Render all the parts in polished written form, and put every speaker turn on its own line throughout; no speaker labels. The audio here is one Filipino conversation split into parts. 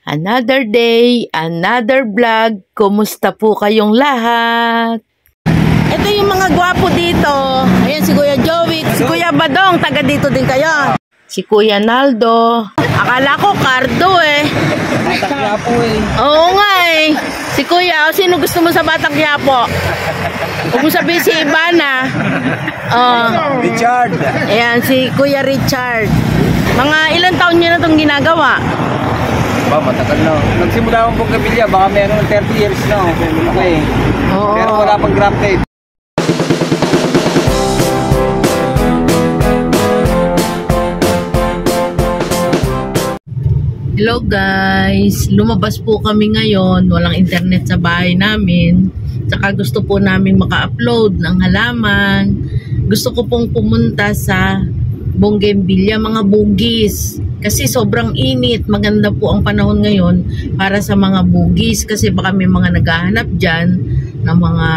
Another day, another vlog. Kumusta po kayong lahat? Ito yung mga gwapo dito. Ayan si Kuya Joey, si Kuya Badong, taga dito din kayo. Si Kuya Naldo. Akala ko Cardo eh.
Batang Quiapo eh.
Oo nga eh. Si Kuya, sino gusto mo sa Batang Quiapo? Huwag mo sabihin si Ivana.
Richard.
Ayan, si Kuya Richard. Mga ilang taon niya na itong ginagawa?
Ba, matagal na. Nagsimula akong pagkabilya, baka meron 30 years na. Okay.
Oo.
Pero wala pang grafted.
Hello guys, lumabas po kami ngayon, walang internet sa bahay namin. Saka gusto po namin maka-upload ng halaman. Gusto ko pong pumunta sa Bougainvillea, mga bugis. Kasi sobrang init, maganda po ang panahon ngayon para sa mga bugis. Kasi baka may mga naghahanap dyan ng mga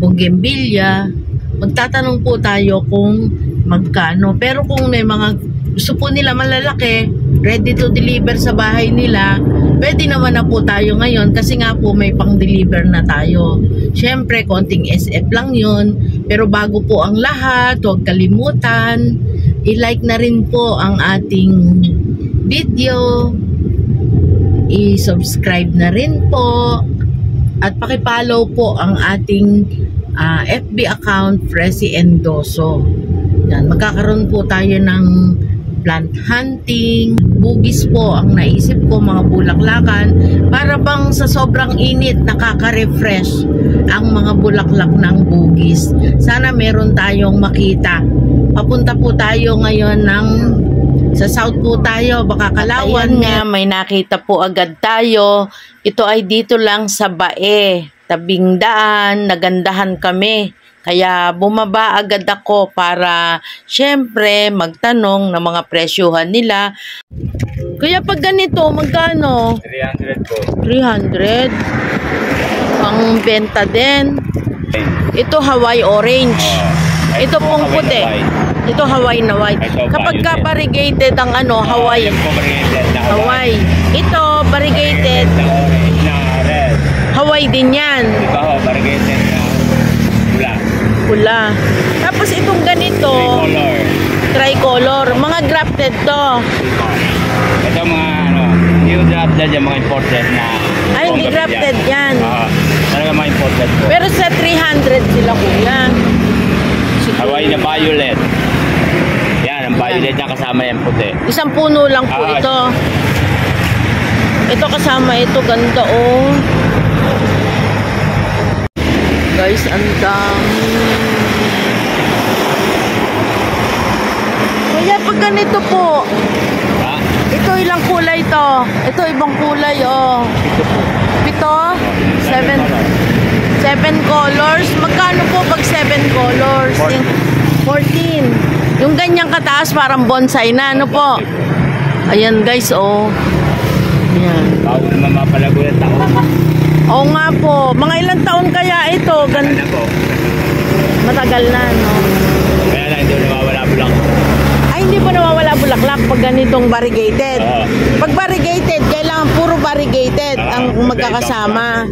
Bougainvillea. Magtatanong po tayo kung magkano. Pero kung may mga gusto po nila malalaki, ready to deliver sa bahay nila, pwede naman na po tayo ngayon kasi nga po may pang-deliver na tayo. Siyempre, konting SF lang yun. Pero bago po ang lahat, huwag kalimutan, i-like na rin po ang ating video, i-subscribe na rin po, at pakipollow po ang ating FB account, Fresi Endoso. Yan, magkakaroon po tayo ng plant hunting, bugis po ang naisip ko, mga bulaklakan, para bang sa sobrang init nakaka-refresh ang mga bulaklak ng bugis. Sana meron tayong makita. Papunta po tayo ngayon sa south po tayo, baka Kalawan nga, may nakita po agad tayo. Ito ay dito lang sa Bae, tabing daan, nagandahan kami. Kaya bumaba agad ako para syempre magtanong ng mga presyuhan nila. Kaya pag ganito, magkano?
300 po.
300? Ang benta din. Ito Hawaii orange. Ito pong puti. Ito Hawaii na white. Kapag ka variegated ang Hawaii. Hawaii. Ito variegated. Hawaii din yan.
Ito variegated na pula.
Pula. Tapos itong ganito, tricolor. Mga grafted to.
Ito mga yung grafted yung mga imported na.
Ay, hindi grafted yan.
Talaga mga imported po.
Pero sa 300 sila kuya.
Hawaii na violet. Yan, ang violet niya kasama yung puti.
Isang puno lang po ito. Ito kasama ito, ganda oh. Guys, ang dami. Kaya pag ganito po, ito ilang kulay to? Ito ibang kulay oh. 7 colors. Magkano po pag 7 colors? 14. Yung ganyang kataas parang bonsai na, ano po? Ayan guys oh. Ayan.
Bago naman mapalago yung tao.
Oo nga po. Mga ilang taon kaya ito?
Matagal na po.
Matagal na, no?
Kaya lang hindi nawawala bulaklak.
Ay, hindi po nawawala bulaklak pag ganitong variegated. Pag variegated, kailangan puro variegated ang magkakasama.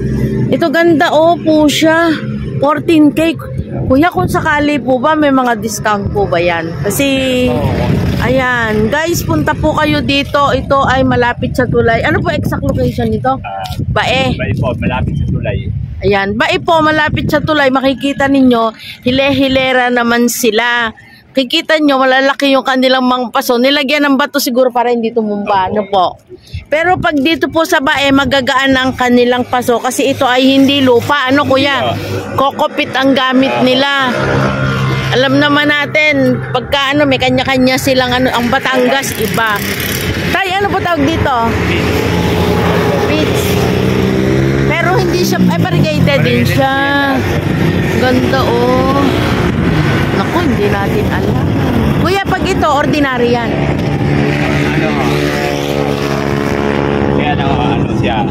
Ito ganda, oh, po siya. 14K. Kuya, kung sakali po ba, may mga discount po ba yan? Kasi, ayan. Guys, punta po kayo dito. Ito ay malapit sa tulay. Ano po exact location nito? Bae.
Bae po, malapit sa tulay.
Ayan. Bae po, malapit sa tulay. Makikita ninyo, hile-hilera naman sila. Kikita nyo, malalaki yung kanilang mga paso. Nilagyan ng bato siguro para hindi tumumba. Ano po? Pero pag dito po sa Bae, magagaan ang kanilang paso. Kasi ito ay hindi lupa. Ano kuya? Kokopit ang gamit nila. Alam naman natin, pagka may kanya-kanya silang ang Batangas, iba. Tay, ano po tawag dito? Peach. Pero hindi siya, variegated din siya. Ganda oh. Naku, hindi natin alam. Kuya, pag ito, ordinary yan.
Siya.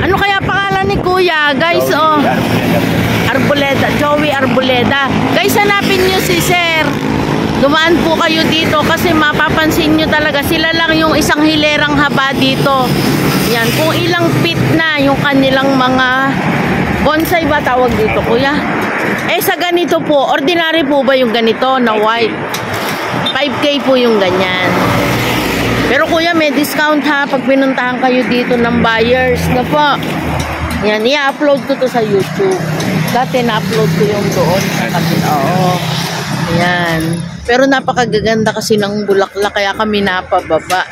Ano kaya pangalan ni Kuya? Guys, oh. Arboleda. Joey Arboleda. Guys, hanapin nyo si Sir. dumaan po kayo dito kasi mapapansin nyo talaga sila lang yung isang hilerang haba dito. Yan, kung ilang feet na yung kanilang mga bonsai ba tawag dito, kuya? Eh sa ganito po, ordinary po ba yung ganito na white? 5K po yung ganyan. Pero kuya, may discount ha pag pinuntahan kayo dito ng buyers na po. Yan, i-upload ko to sa YouTube. Dati na-upload ko yung doon sa kapit. Oo. Yan. Pero napakagaganda kasi ng bulaklak kaya kami napababa.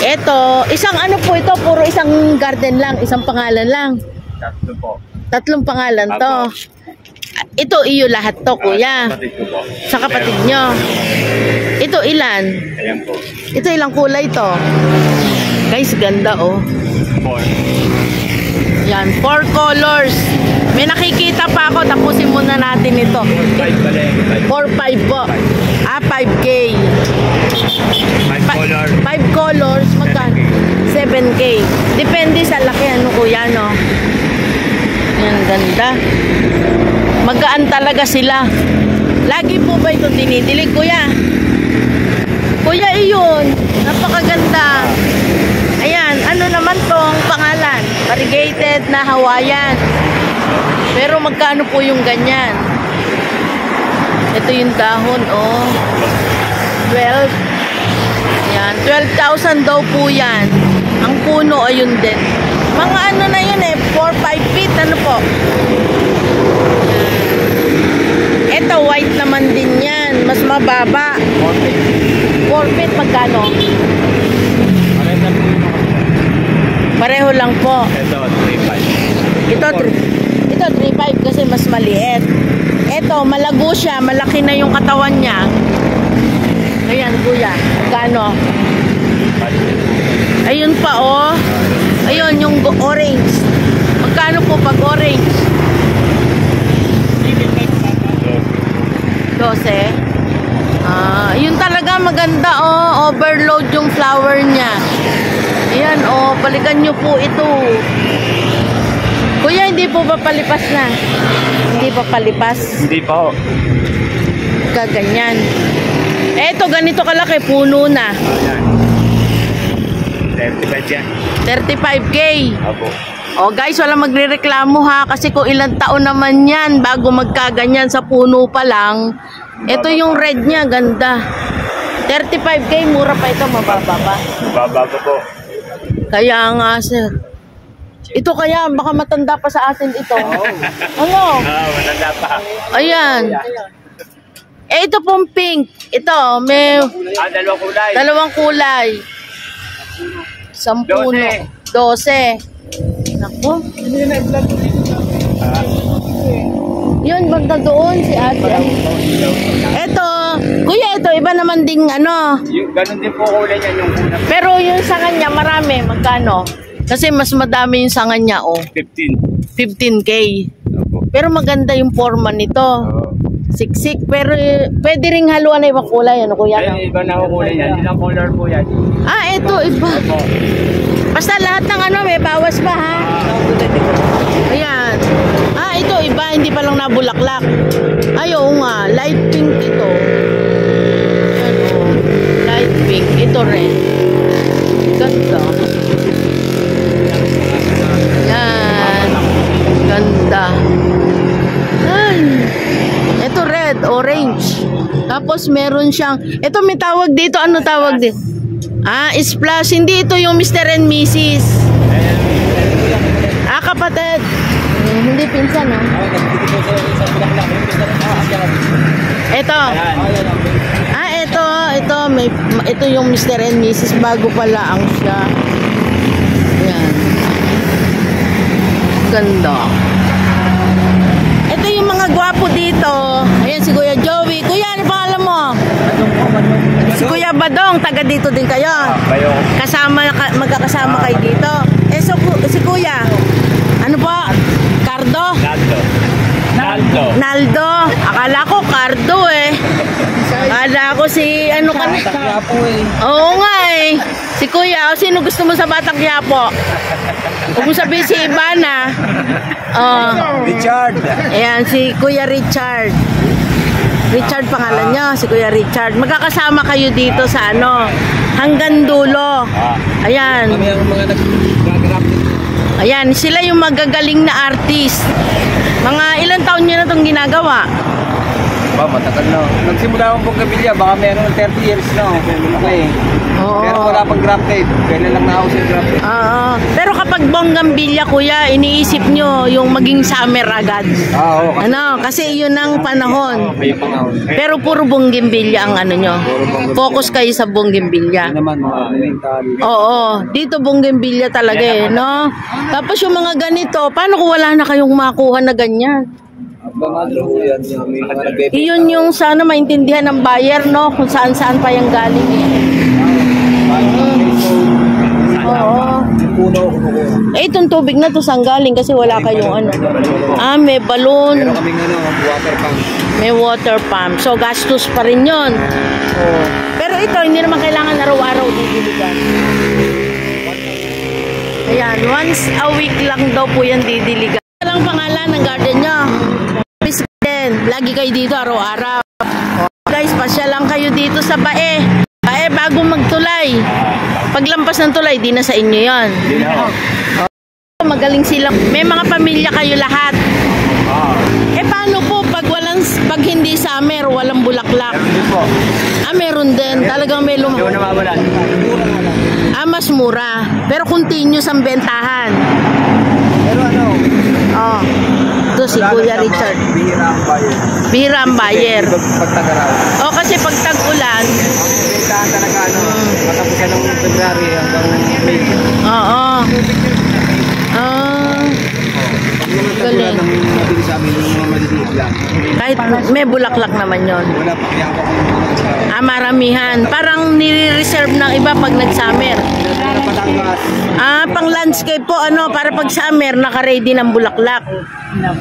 Ito, isang ano po ito, puro isang garden lang, isang pangalan lang.
Tatlo po.
Tatlong pangalan to. Ito iyo lahat to, kuya.
Kapatid ko po.
Sa kapatid nyo. Ito ilan?
Ayan po.
Ito ilang kulay to? Guys, ganda oh.
4.
Yan, 4 colors. May nakikita pa ako, tapusin muna natin ito.
5 pala yan.
4-5 po. 5K.
5 color.
5 colors, magkano? 7K. Depende sa laki, ano kuya, no? Yan, ganda. Magaan talaga sila. Lagi po ba ito dinidilig, kuya? Kuya, iyon. Napakaganda. Ayan, ano naman tong pangalan? Variegated na Hawaiian. Pero magkano po yung ganyan? Ito yung dahon, oh. 12. Yan, 12,000 daw po yan. Ang puno, ayun din. Mga ano na yun eh, 4-5 feet, ano po? Ito, white naman din yan. Mas mababa. 4 feet, magkano? Pareho lang po.
Ito, 3.5.
Ito 3.5 kasi mas maliit. Ito, malago siya. Malaki na yung katawan niya. Ayan, kuya. Magkano? Ayun pa, oh. Ayun, yung orange. Magkano po pag orange? 12. Yun talaga maganda, oh. Overload yung flower niya. Ayan, oh. Balikan nyo po ito. Kuya, hindi po ba palipas na? Hindi pa palipas?
Hindi po.
Kaganyan. Eto, ganito kalaki. Puno na.
Ayan. 35 yan.
35K.
Opo.
O guys, wala magrereklamo ha. Kasi kung ilang taon naman yan bago magkaganyan sa puno pa lang. Ito yung red niya. Ganda. 35K. Mura pa ito. Mababa pa.
Mababa po.
Kaya nga, sir. Ito kaya, baka matanda pa sa atin ito. Ano?
Matanda pa.
Ayan. Ito pong pink. Ito, may
Dalawang kulay.
dalawang kulay. 10. 12. Naku. Yun, banda doon si ate. Ito, kuya, ito, iba naman ding ano.
Ganun din po kulay niya yung una.
Pero yung sa kanya, marami. Magkano? Kasi mas madami yung sanga niya, oh.
15.
15K.
Opo.
Pero maganda yung forma nito. Siksik. Pero pwede ring haluan na ibang kulay. Ano kuya? No?
Iba na ako kulay yan. Ilang color po yan.
Ito, iba.
Opo.
Basta lahat ng ano, may bawas pa, ha? Ayan. Ito, iba. Hindi pa lang nabulaklak. Ay, oo nga. Light pink ito. Ayan, oh. Light pink. Ito red. Ganda. Yan. Ganda. Ay. Ito red, orange. Tapos meron siyang, ito may tawag dito, ano tawag dito? Splash. Hindi ito yung Mr. and Mrs. Kapatid. Hindi pinsan, no? Ito. Ito yung Mr. and Mrs. Bago pala ang siya. Yan. Ganda. Ito yung mga gwapo dito. Ayan si Kuya Joey. Kuya, ano pangalan mo? Si Kuya Badong. Taga dito din kayo. Magkakasama kayo dito. Si Kuya. Ano po? Cardo? Naldo. Akala ko Cardo eh. Akala ko si ano ka na. Oo nga eh. Si Kuya, sino gusto mo sa Batang Quiapo? Huwag mo sabihin si Ivana.
Richard.
Ayan, si Kuya Richard. Richard pangalan niyo, si Kuya Richard. Magkakasama kayo dito sa ano, hanggang dulo. Ayan.
Kami ang mga nag-grab dito.
Ayan, sila yung magagaling na artist. Mga ilang taon nyo na itong ginagawa?
Ba, matagal na. Nagsimula akong bonggambilya, baka meron 30 years na. Okay.
Oo.
Pero wala pang grafted. Kailan lang na ako sa grafted.
Oo. Pero kapag bonggambilya, kuya, iniisip nyo yung maging summer agad.
Oo.
Ano, kasi yun ang panahon.
May panahon.
Pero puro bonggambilya ang ano nyo. Focus kayo sa bonggambilya.
Hindi naman, mga elementary.
Oo, dito bonggambilya talaga eh, no? Tapos yung mga ganito, paano kung wala na kayong makuha na ganyan?
Yan, may mga nag-grafted.
Iyon yung sana maintindihan ng buyer, no? Kung saan-saan pa yung galing eh. Oo.
Puno, kumukuha.
Eh, itong tubig na to saan galing kasi wala kayong ano. Ah, may balon.
Pero kaming water pump.
May water pump. So, gastos pa rin yun. Oh. Pero ito, hindi naman kailangan araw-araw didiligan. Ayan, once a week lang daw po yan didiligan. Ano lang pangalan ng garden nyo? Miss Garden. Lagi kayo dito araw-araw. Guys, pasya lang kayo dito sa Bae. Bae, bago magtulay. Paglampas ng tulay, di na sa inyo yon. Magaling sila. May mga pamilya kayo lahat. Eh paano po pag hindi summer, walang bulaklak?
Hindi po.
Ah, meron din. Talagang may
Hindi ko nawawalan.
Ah, mas mura. Pero continuous ang bentahan.
Pero ano?
Oh. Ito si Kuya Richard.
Bihira ang buyer.
Bihira ang buyer.
Pagtagaraw.
Oh, kasi pag tag-ulan,
Bentahan talaga ano, matapusan ng February hanggang May.
oo. Ah.
Pag naman
Galing.
tagulan ng mabili sa amin, yung mga maliliit lang.
Kahit may bulaklak naman yon.
Wala pa kaya ako kung
Ah, maramihan. Parang nire-reserve ng iba pag nag-summer.
na Patangas.
Ah, pang landscape po, ano, para pag summer, naka-ready ng bulaklak.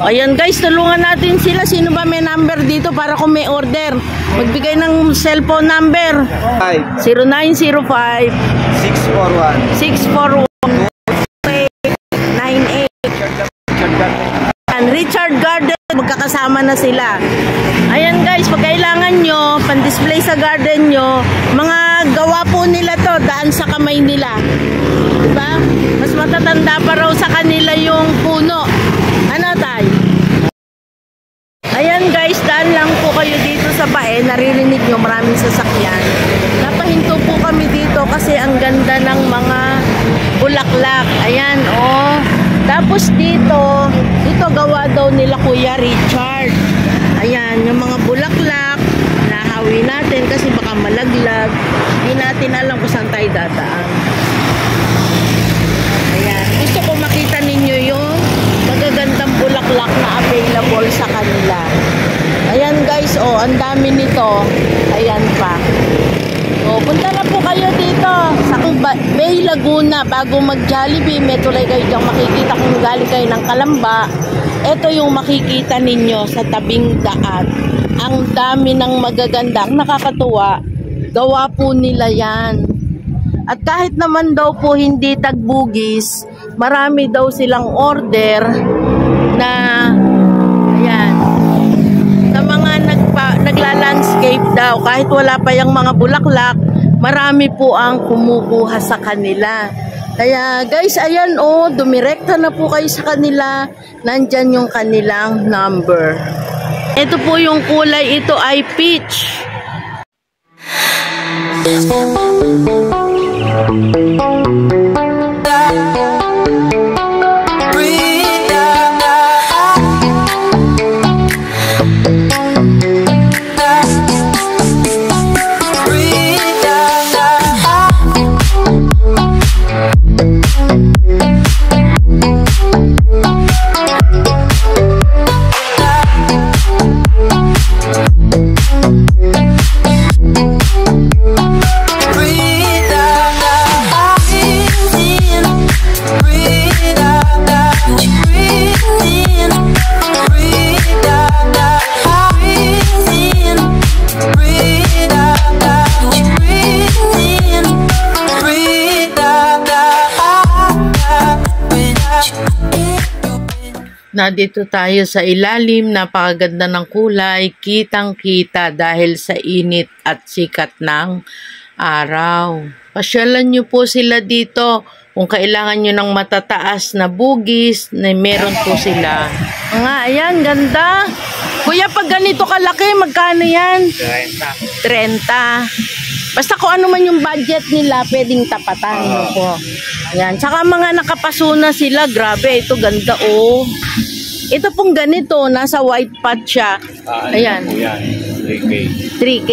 Ayan guys, tulungan natin sila. Sino ba may number dito para kung may order? Magbigay ng cellphone number. 0905
641
641 98. Richard Garden, magkakasama na sila. Ayan guys, pag kailangan nyo, pan-display sa garden nyo, mga gawa po nila to, daan sa kamay nila. Diba? Mas matatanda pa raw sa kanila yung puno. Ano tay? Ayan guys, daan lang po kayo dito sa Bae, naririnig nyo maraming sasakyan. Napahinto po kami dito kasi ang ganda ng mga bulaklak. Ayan, oh. Tapos dito gawa daw nila Kuya Richard. Ayan, yung mga bulaklak, nahawi natin kasi baka malaglag. Hindi natin alam kung saan tayo dadaan. Ayan, gusto ko makita ninyo yung magagandang bulaklak na available sa kanila. Ayan guys, oh, ang dami nito. Ayan pa. O, punta na po kayo dito sa Bay Laguna. Bago mag-Jollibee, may tulay kayo diyang makikita kung galing kayo ng Kalamba. Ito yung makikita ninyo sa tabing daan. Ang dami ng magaganda. Ang nakakatuwa, gawa po nila yan. At kahit naman daw po hindi tagbugis, marami daw silang order na, ayan, na mga nagla-landscape daw. Kahit wala pa yung mga bulaklak, marami po ang kumukuha sa kanila. Kaya guys, ayan oh, dumirekta na po kayo sa kanila. Nandyan yung kanilang number. Ito po yung kulay, ito ay peach. Nandito tayo sa ilalim, napakaganda ng kulay, kitang-kita dahil sa init at sikat ng araw. Pasyalan nyo po sila dito kung kailangan nyo ng matataas na bugis, na meron po sila. Nga, ayan, ganda. Kuya, pag ganito kalaki, magkano yan? 30. Basta kung ano man yung budget nila, pwedeng tapatan mo po. Ayan, tsaka mga nakapasuna sila, grabe, ito ganda oh. Ito pong ganito, nasa white pot siya. Ayan.
3K.
3K.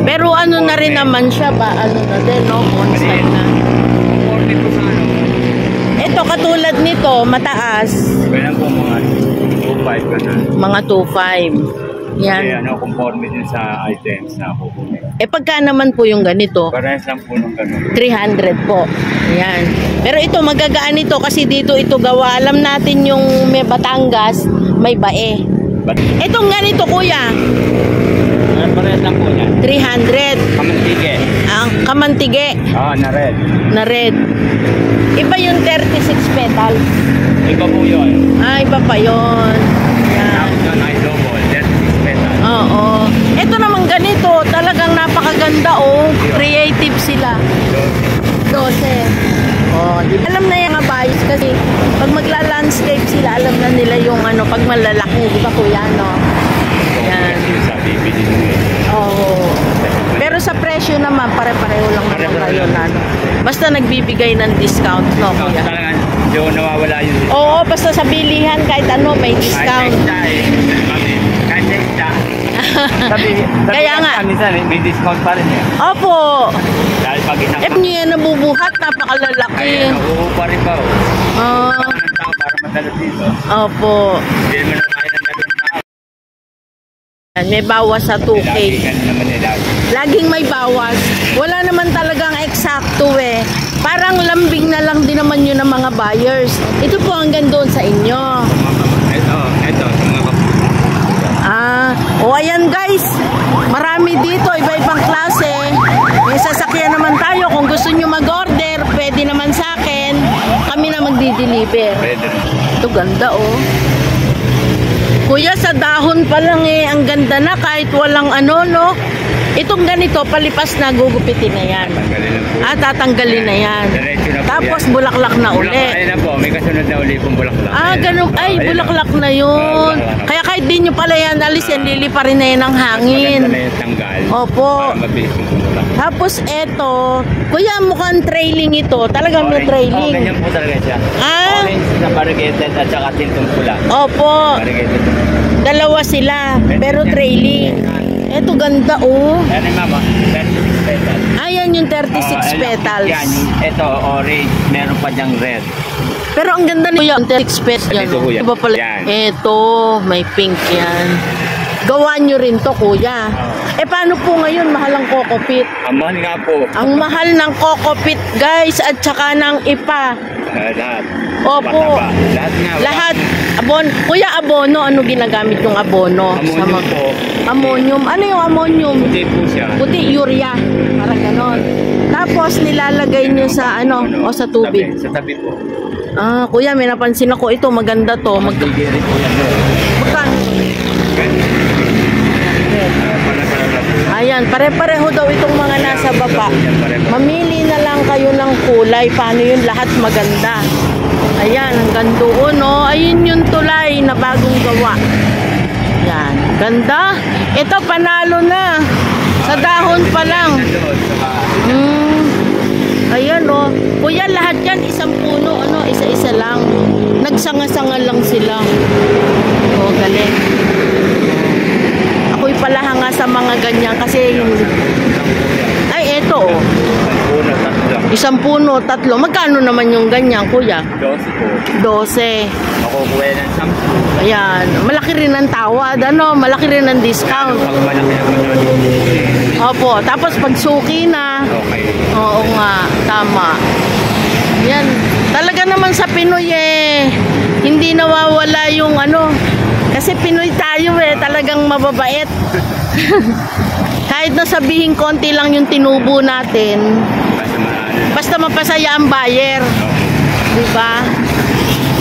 Pero ano na rin naman siya ba? Ano na din, no? Monster na. Ito, katulad nito, mataas.
Kaya po mga 2.5 ka na.
Mga 2.5. Yan.
Kasi conforme din sa items na kukunin.
Pagka naman po yung ganito?
Parehas lang po nung ganun.
300 po. Yan. Pero ito, magagaan ito kasi dito ito gawa. Alam natin yung may Batangas, may bae. Itong ganito, kuya.
Parehas lang po yan.
300.
Kamantige.
Ang kamantige.
Na red.
Na red. Iba yung 36 petals.
Iba po yun.
Iba pa yun. Yan.
Tapos yun ay double. 36 petals.
Oo. Ito naman ganito. Talagang napakaganda oh. Creative sila. 12. Oh, alam na yung bayos kasi pag magla-landscape sila, alam na nila yung ano, pag malalaki, di ba kuya, no? Yan. Oo. Pero sa presyo naman, pare-pareho lang naman kayo na, no? Basta nagbibigay ng discount, no, kuya?
Talagang hindi ko nawawala yun.
Oo, basta sa bilihan, kahit ano, may discount. Kaya nga.
Minsan, may discount pa rin eh.
Opo.
Dahil pag
Nyo yan nabubuhat, napakalalaki.
Ay, nakuha pa rin ba? Para madalas dito.
Opo.
Hindi naman kaya ng dalawang tao.
May bawas sa 2K. Laging may bawas. Wala naman talagang eksakto eh. Parang lambing na lang din naman yun ng mga buyers. Ito po hanggang doon sa inyo.
Ito.
Ayan guys. Marami dito, iba-ibang klase. May sasakyan naman tayo. Kung gusto nyo mag-order, pwede naman sa akin. Kami na magdi-deliver. Ito ganda oh. Kuya, sa dahon pa lang ang ganda na kahit walang ano, no? Itong ganito, palipas na, gugupitin na yan. Tatanggalin na yan. Tapos bulaklak na uli.
Bulaklak na po, may kasunod na uli pong bulaklak.
Ganun. Ay, bulaklak na yun. Kaya kahit di nyo pala yan alis, yan lili pa rin na yan ng hangin. Opo. Tapos eto, kuya, mukhang trailing ito. Talagang may trailing.
Ganyan po talaga siya. Orange na variegated at saka tintong pula.
Opo. Dalawa sila, pero trailing. Eto ganda oh.
Yan ay mama, 36 petals.
Ayan yung 36 petals.
Yan, ito orange, meron pa diyang red.
Pero ang ganda nito yung 36 petals yan. Iba pala. Eto, may pink yan. Gawa nyo rin to kuya. Paano po ngayon mahal ang Coco Pit?
Ang mahal nga po.
Ang mahal ng Coco Pit guys at saka ng ipa.
Lahat.
Opo.
Lahat nga.
Lahat. Kuya, abono. Ano ginagamit yung abono?
Ammonium po.
Ammonium. Ano yung ammonium?
Puti po siya.
Puti, urea. Parang ganon. Tapos nilalagay nyo sa ano? O sa tubig?
Sa tabi po.
Kuya, may napansin ako. Ito, maganda to.
Magkigiri po yan.
Magkano? Ayan, pare-pareho daw itong mga nasa baba. Mamili na lang kayo ng kulay. Paano yun? Lahat maganda. Ayan, hanggang doon, no? Ayun yung tulay na bagong gawa. Ayan, ganda. Ito, panalo na. Sa dahon pa lang. Ayan, no? Kuya, lahat yan, isang puno, ano? Isa-isa lang. Nagsanga-sanga lang sila. Galing. Ako'y palahanga sa mga ganyan kasi ay eto oh. Isang puno, tatlo. Magkano naman yung ganyan, kuya?
12 po.
12.
Makukuha ng 10.
Ayan, malaki rin ang tawad, ano, malaki rin ang discount.
Pag malaki naman.
Opo, tapos pag suki na.
Okay.
Oo nga, tama. Yan, talaga naman sa Pinoy hindi nawawala yung ano. Kasi Pinoy tayo talagang mababait. Kahit na sabihin konti lang yung tinubo natin, basta mapasaya ang buyer. Diba?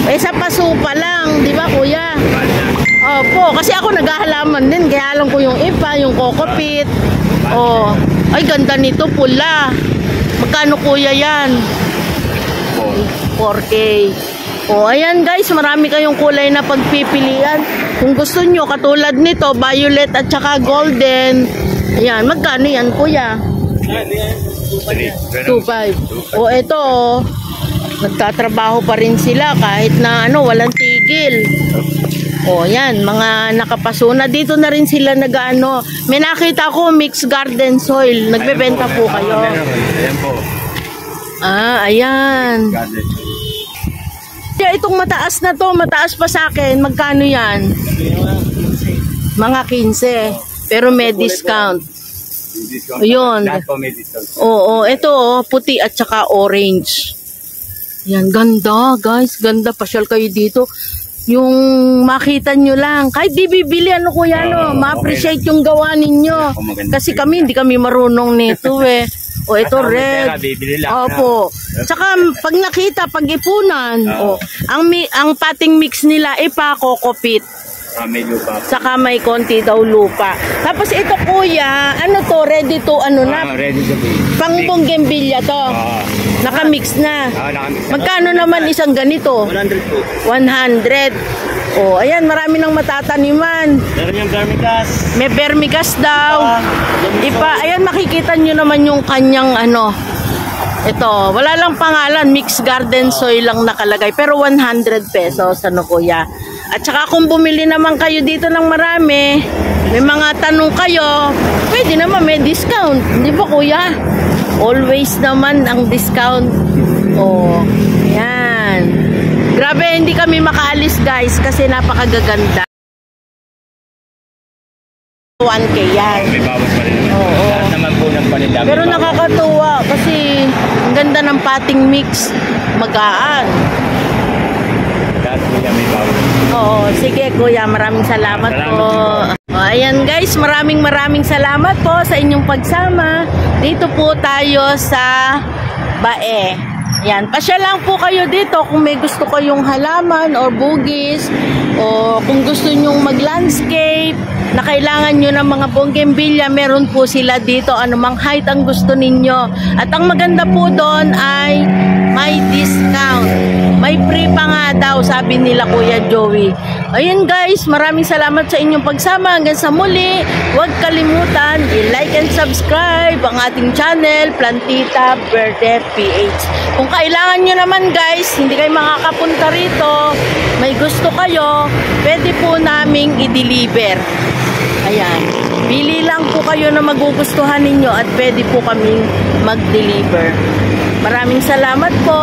Eh, sa paso pa lang, di ba kuya? Opo, kasi ako naghahalaman din, kaya alam ko yung ipa, yung kokopit. Oh, ay ganda nito, pula. Magkano kuya yan? 4K. Oh, ayan guys, marami kayong kulay na pagpipilian. Kung gusto nyo, katulad nito, violet at saka golden. Ayan, magkano yan kuya? 2.5. Oh, ito oh. Nagtatrabaho pa rin sila kahit na walang tigil. O yan, mga nakapaso na dito na rin sila nag-ano. May nakita ko mixed garden soil. Nagbebenta po kayo.
Ayan po.
Ayan. Kaya itong mataas na to, mataas pa sa akin. Magkano yan? Mga 15. Pero may discount. Ayun. Oo, ito puti at saka orange. Yan, ganda guys. Ganda, pasyal kayo dito. Yung makita nyo lang, kahit di bibili kuya ma-appreciate yung gawa ninyo. Kasi kami, hindi kami marunong nito eh. O ito red. Opo. Tsaka pag nakita, pag ipunan, ang pating mix nila, kokopit.
May lupa.
Saka may konti daw lupa. Tapos ito kuya, ano to, ready to na?
Ready to be.
Pang bonggembilya to. Nakamix na. Magkano naman isang ganito?
100 po.
100. Oh, ayan, marami nang matataniman.
Meron yung vermicast.
May vermicast daw. Ayan, makikita nyo naman yung kanyang ito, wala lang pangalan, mixed garden soil lang nakalagay. Pero 100 pesos, kuya. At saka kung bumili naman kayo dito ng marami, may mga tanong kayo, pwede naman may discount. Hindi ba kuya? Always naman ang discount. Oh, yan. Grabe, hindi kami makaalis guys kasi napakagaganda. 1K yan.
May bawas pa rin naman. Lahat naman po ng panila.
Pero nakakatuwa kasi ang ganda ng pating mix. Magaan.
Lahat po yan may bawas.
Oo, sige kuya, maraming salamat po. Ayan guys, maraming salamat po sa inyong pagsama. Dito po tayo sa Bae. Yan, pasya lang po kayo dito kung may gusto kayong halaman or bugis o kung gusto nyong mag-landscape na kailangan nyo ng mga bonggembilya, meron po sila dito, anumang height ang gusto ninyo. At ang maganda po doon ay may discount. May free pa nga daw, sabi nila Kuya Joey. Ayun guys, maraming salamat sa inyong pagsama. Hanggang sa muli, huwag kalimutan i-like and subscribe ang ating channel, Plantita Verde PH. Kung kailangan nyo naman guys, hindi kayo makakapunta rito, may gusto kayo, pwede po naming i-deliver. Ayan, pili lang po kayo na magugustuhan ninyo at pwede po kaming mag-deliver. Maraming salamat po.